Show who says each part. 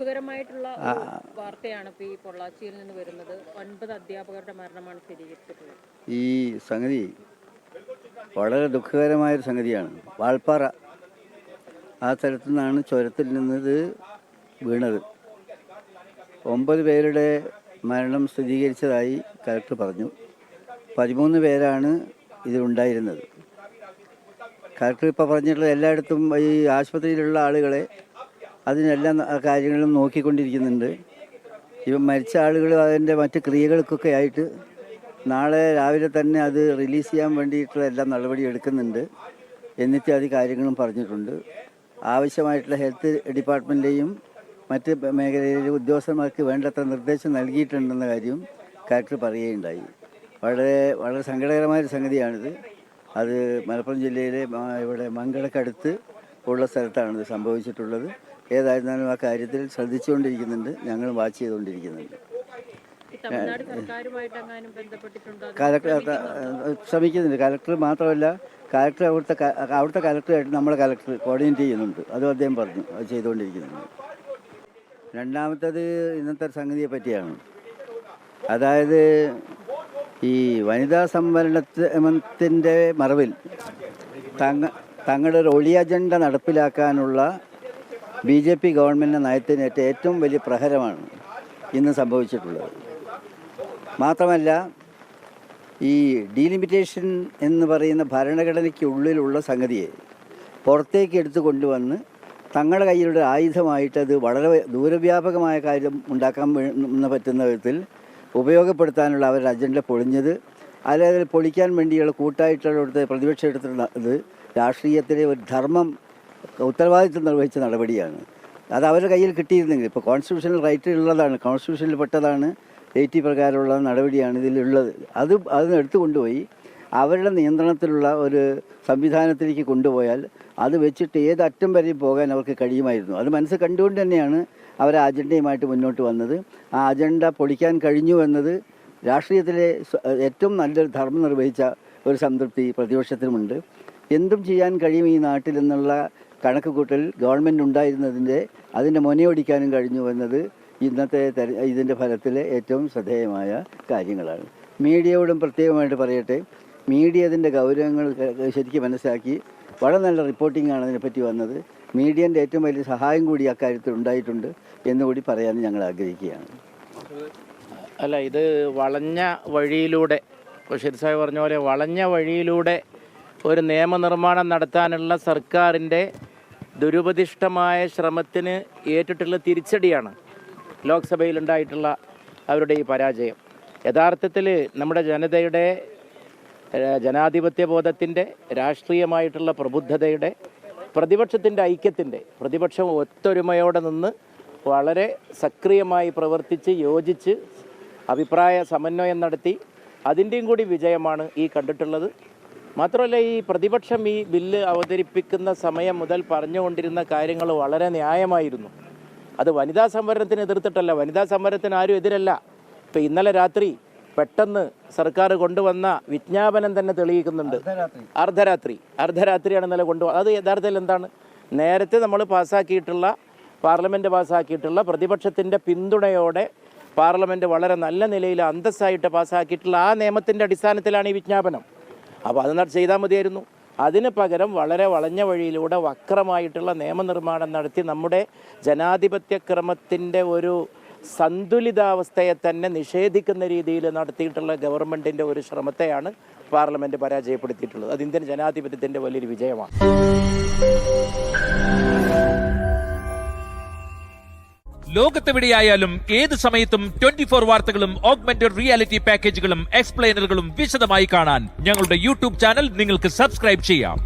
Speaker 1: ായിട്ടുള്ള വാർത്തയാണ് ഇപ്പോൾ ഈ പൊള്ളാച്ചിയിൽ നിന്ന് വരുന്നത്. 9 അധ്യാപകരുടെ മരണമാണ് സ്ഥിരീകരിച്ചിട്ടുള്ളത്.
Speaker 2: ഈ സംഗതി വളരെ ദുഃഖകരമായൊരു സംഗതിയാണ്. വാൾപ്പാറ ആ സ്ഥലത്തു നിന്നാണ് ചുരത്തിൽ നിന്നത് വീണത്. 9 പേരുടെ മരണം സ്ഥിരീകരിച്ചതായി കലക്ടർ പറഞ്ഞു. 13 പേരാണ് ഇതിലുണ്ടായിരുന്നത്. കലക്ടർ ഇപ്പോൾ പറഞ്ഞിട്ടുള്ള എല്ലായിടത്തും ഈ ആശുപത്രിയിലുള്ള ആളുകളെ അതിനെല്ലാം കാര്യങ്ങളും നോക്കിക്കൊണ്ടിരിക്കുന്നുണ്ട്. ഇവൻ മരിച്ച ആളുകൾ അതിൻ്റെ മറ്റ് ക്രിയകൾക്കൊക്കെ ആയിട്ട് നാളെ രാവിലെ തന്നെ അത് റിലീസ് ചെയ്യാൻ വേണ്ടിയിട്ടുള്ള എല്ലാ നടപടി എടുക്കുന്നുണ്ട്. എന്നിട്ട് കാര്യങ്ങളും പറഞ്ഞിട്ടുണ്ട്. ആവശ്യമായിട്ടുള്ള ഹെൽത്ത് ഡിപ്പാർട്ട്മെൻറ്റിൻ്റെയും മറ്റ് മേഖലയിലെ ഉദ്യോഗസ്ഥന്മാർക്ക് വേണ്ടത്ര നിർദ്ദേശം നൽകിയിട്ടുണ്ടെന്ന കാര്യം കലക്ടർ പറയുകയുണ്ടായി. വളരെ വളരെ സങ്കടകരമായൊരു സംഗതിയാണിത്. അത് മലപ്പുറം ജില്ലയിലെ ഇവിടെ മംഗളക്കടുത്ത് ഉള്ള സ്ഥലത്താണിത് സംഭവിച്ചിട്ടുള്ളത്. ഏതായിരുന്നാലും ആ കാര്യത്തിൽ ശ്രദ്ധിച്ചുകൊണ്ടിരിക്കുന്നുണ്ട്, ഞങ്ങൾ വാച്ച് ചെയ്തുകൊണ്ടിരിക്കുന്നുണ്ട്. കലക്ടർ ശ്രമിക്കുന്നുണ്ട്. കലക്ടർ മാത്രമല്ല, കലക്ടർ അവിടുത്തെ കലക്ടറായിട്ട് നമ്മളെ കലക്ടർ കോർഡിനേറ്റ് ചെയ്യുന്നുണ്ട്. അതും അദ്ദേഹം പറഞ്ഞു, അത് ചെയ്തുകൊണ്ടിരിക്കുന്നുണ്ട്. രണ്ടാമത്തേത് ഇന്നത്തെ സംഗതിയെ പറ്റിയാണ്. അതായത് ഈ വനിതാ സംവരണത്തിൻ്റെ മറവിൽ തങ്ങളുടെ ഒരു ഒളി അജണ്ട നടപ്പിലാക്കാനുള്ള BJP ഗവൺമെൻറ്റിൻ്റെ നയത്തിനേറ്റ ഏറ്റവും വലിയ പ്രഹരമാണ് ഇന്ന് സംഭവിച്ചിട്ടുള്ളത്. മാത്രമല്ല, ഈ ഡീലിമിറ്റേഷൻ എന്ന് പറയുന്ന ഭരണഘടനയ്ക്കുള്ളിലുള്ള സംഗതിയെ പുറത്തേക്ക് എടുത്തു കൊണ്ടുവന്ന് തങ്ങളുടെ കയ്യിലുള്ള ആയുധമായിട്ട് അത് വളരെ ദൂരവ്യാപകമായ കാര്യം ഉണ്ടാക്കാൻ പറ്റുന്ന വിധത്തിൽ ഉപയോഗപ്പെടുത്താനുള്ള അവരുടെ അജണ്ട പൊളിഞ്ഞത്, അല്ലെങ്കിൽ പൊളിക്കാൻ വേണ്ടിയുള്ള കൂട്ടായിട്ടുള്ള പ്രതിപക്ഷം എടുത്തിട്ടുള്ളത് രാഷ്ട്രീയത്തിലെ ഒരു ധർമ്മം ഉത്തരവാദിത്വം നിർവഹിച്ച നടപടിയാണ്. അത് അവരുടെ കയ്യിൽ കിട്ടിയിരുന്നെങ്കിൽ, ഇപ്പോൾ കോൺസ്റ്റിറ്റ്യൂഷണൽ റൈറ്റ് ഉള്ളതാണ്, കോൺസ്റ്റിറ്റ്യൂഷനിൽ പെട്ടതാണ്, 80 പ്രകാരമുള്ള നടപടിയാണ് ഇതിലുള്ളത്. അതിന് എടുത്തുകൊണ്ടുപോയി അവരുടെ നിയന്ത്രണത്തിലുള്ള ഒരു സംവിധാനത്തിലേക്ക് കൊണ്ടുപോയാൽ അത് വെച്ചിട്ട് ഏത് അറ്റം വരെയും പോകാൻ അവർക്ക് കഴിയുമായിരുന്നു. അത് മനസ്സ് കണ്ടുകൊണ്ട് തന്നെയാണ് അവർ ആ അജണ്ടയുമായിട്ട് മുന്നോട്ട് വന്നത്. ആ അജണ്ട പൊളിക്കാൻ കഴിഞ്ഞു എന്നത് രാഷ്ട്രീയത്തിലെ ഏറ്റവും നല്ലൊരു ധർമ്മം നിർവഹിച്ച ഒരു സംതൃപ്തി പ്രതിപക്ഷത്തിനുമുണ്ട്. എന്തും ചെയ്യാൻ കഴിയും ഈ നാട്ടിൽ എന്നുള്ള കണക്ക് കൂട്ടൽ ഗവൺമെൻറ് ഉണ്ടായിരുന്നതിൻ്റെ അതിൻ്റെ മുനയൊടിക്കാനും കഴിഞ്ഞു എന്നത് ഇന്നത്തെ ഇതിൻ്റെ ഫലത്തിലെ ഏറ്റവും ശ്രദ്ധേയമായ കാര്യങ്ങളാണ്. മീഡിയയോടും പ്രത്യേകമായിട്ട് പറയട്ടെ, മീഡിയ ഇതിൻ്റെ ഗൗരവങ്ങൾ ശരിക്കും മനസ്സിലാക്കി വളരെ നല്ല റിപ്പോർട്ടിങ്ങാണ് അതിനെപ്പറ്റി വന്നത്. മീഡിയൻ്റെ ഏറ്റവും വലിയ സഹായം കൂടി അക്കാര്യത്തിൽ ഉണ്ടായിട്ടുണ്ട് എന്നുകൂടി പറയാൻ ഞങ്ങൾ ആഗ്രഹിക്കുകയാണ്.
Speaker 3: അല്ല, ഇത് വളഞ്ഞ വഴിയിലൂടെ, ബഷീർ സാഹിബ് പറഞ്ഞ പോലെ വളഞ്ഞ വഴിയിലൂടെ ഒരു നിയമനിർമ്മാണം നടത്താനുള്ള സർക്കാരിൻ്റെ ദുരുപദിഷ്ടമായ ശ്രമത്തിന് ഏറ്റിട്ടുള്ള തിരിച്ചടിയാണ് ലോക്സഭയിലുണ്ടായിട്ടുള്ള അവരുടെ ഈ പരാജയം. യഥാർത്ഥത്തിൽ നമ്മുടെ ജനതയുടെ ജനാധിപത്യ ബോധത്തിൻ്റെ, രാഷ്ട്രീയമായിട്ടുള്ള പ്രബുദ്ധതയുടെ, പ്രതിപക്ഷത്തിൻ്റെ ഐക്യത്തിൻ്റെ, പ്രതിപക്ഷം ഒത്തൊരുമയോടെ നിന്ന് വളരെ സക്രിയമായി പ്രവർത്തിച്ച് യോജിച്ച് അഭിപ്രായ സമന്വയം നടത്തി അതിൻ്റെയും കൂടി വിജയമാണ് ഈ കണ്ടിട്ടുള്ളത്. മാത്രമല്ല, ഈ പ്രതിപക്ഷം ഈ ബില്ല് അവതരിപ്പിക്കുന്ന സമയം മുതൽ പറഞ്ഞുകൊണ്ടിരുന്ന കാര്യങ്ങൾ വളരെ ന്യായമായിരുന്നു. അത് വനിതാ സംവരണത്തിന് എതിർത്തിട്ടല്ല, വനിതാ സംവരണത്തിന് ആരും എതിരല്ല. ഇപ്പം ഇന്നലെ രാത്രി പെട്ടെന്ന് സർക്കാർ കൊണ്ടുവന്ന വിജ്ഞാപനം തന്നെ തെളിയിക്കുന്നുണ്ട്. അർദ്ധരാത്രിയാണ് ഇന്നലെ കൊണ്ടുവന്നത്. അത് യഥാർത്ഥത്തിൽ എന്താണ്? നേരത്തെ നമ്മൾ പാർലമെൻറ്റ് പാസ്സാക്കിയിട്ടുള്ള പ്രതിപക്ഷത്തിൻ്റെ പിന്തുണയോടെ പാർലമെൻറ്റ് വളരെ നല്ല നിലയിൽ അന്തസ്സായിട്ട് പാസ്സാക്കിയിട്ടുള്ള ആ നിയമത്തിൻ്റെ അടിസ്ഥാനത്തിലാണ് ഈ വിജ്ഞാപനം. അപ്പോൾ അത് ചെയ്താൽ മതിയായിരുന്നു. അതിന് പകരം വളരെ വളഞ്ഞ വഴിയിലൂടെ വക്രമായിട്ടുള്ള നിയമനിർമ്മാണം നടത്തി നമ്മുടെ ജനാധിപത്യ ക്രമത്തിൻ്റെ ഒരു സന്തുലിതാവസ്ഥയെ തന്നെ നിഷേധിക്കുന്ന രീതിയിൽ നടത്തിയിട്ടുള്ള ഗവൺമെൻറ്റിൻ്റെ ഒരു ശ്രമത്തെയാണ് പാർലമെൻറ്റ് പരാജയപ്പെടുത്തിയിട്ടുള്ളത്. അത് ഇന്ത്യൻ ജനാധിപത്യത്തിൻ്റെ വലിയൊരു വിജയമാണ്.
Speaker 4: ലോകത്തെവിടെയായാലും ഏത് സമയത്തും 24 വാർത്തകളും ഓഗ്മെന്റഡ് റിയാലിറ്റി പാക്കേജുകളും എക്സ്പ്ലെയിനറുകളും വിശദമായി കാണാൻ ഞങ്ങളുടെ YouTube ചാനൽ നിങ്ങൾക്ക് സബ്സ്ക്രൈബ് ചെയ്യാം.